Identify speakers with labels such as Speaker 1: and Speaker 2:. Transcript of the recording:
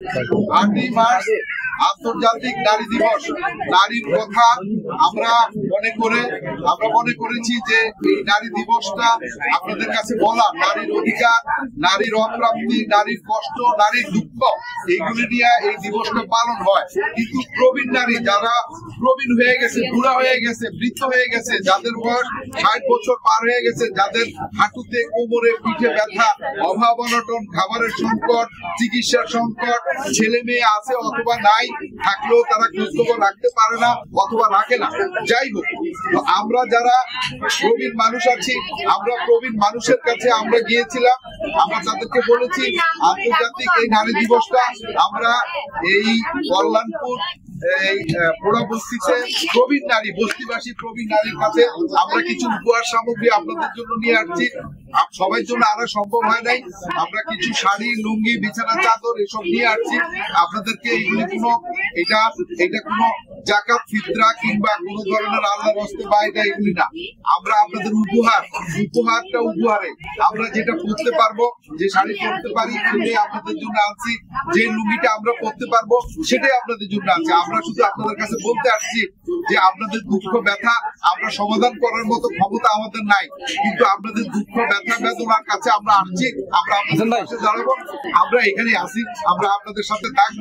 Speaker 1: 8ই March আন্তর্জাতিক নারী দিবস। নারীর কথা আমরা মনে করেছি যে এই নারী দিবসটা আপনাদের কাছে বলা, নারীর অধিকার, নারীর অপ্রাপ্তি, নারীর কষ্ট, নারীর দুঃখ, এইগুলি নিয়ে এই দিবসটা পালন হয়। কিন্তু প্রবীণ নারী, যারা প্রবীণ হয়ে গেছে, বুড়া হয়ে গেছে, বৃদ্ধ হয়ে গেছে, যাদের বয়স 60 বছর পার হয়ে গেছে, যাদের হাঁটুতে, কোমরে, পিঠে ব্যথা, অভাব অনটন, খাবারের সংকট, চিকিৎসার সংকট, ছেলে মেয়ে আছে অথবা নাই, থাকলেও তারা খোঁজখবর রাখতে পারে না অথবা রাখে না। যাই হোক, আমরা যারা প্রবীণ মানুষ আছি, আমরা প্রবীণ মানুষের কাছে আমরা গিয়েছিলাম, আমরা তাদেরকে বলেছি আন্তর্জাতিক এই নারী দিবসটা আমরা এই কল্যাণপুর এই পোড়া বস্তিতে প্রবীণ নারী, বস্তিবাসী প্রবীণ নারীর কাছে আমরা কিছু উপহার সামগ্রী আপনাদের জন্য নিয়ে আসছি। সবার জন্য আনা সম্ভব হয় নাই, আমরা কিছু শাড়ি, লুঙ্গি, বিছানা চাদর এসব নিয়ে আসছি আপনাদেরকে। এইগুলি এটা কোনো জাকাত, ফিতরা কিংবা কোনো ধরনের আল্লাহর হস্তে বা এগুলি না। আমরা আপনাদের উপহারে আমরা যেটা পরতে পারবো, যে শাড়ি পরতে পারি সেটাই আপনাদের জন্য আনছি, যে লুঙ্গিটা আমরা পরতে পারবো সেটাই আপনাদের জন্য আছে। আমরা শুধু আপনাদের কাছে বলতে আসছি যে আপনাদের দুঃখ ব্যথা আমরা সমাধান করার মতো ক্ষমতা আমাদের নাই, কিন্তু আপনাদের দুঃখ ব্যথা বেদনার কাছে আমরা আসছি, আমরা আপনাদের পাশে দাঁড়াবো, আমরা এখানে আসি, আমরা আপনাদের সাথে থাকবো।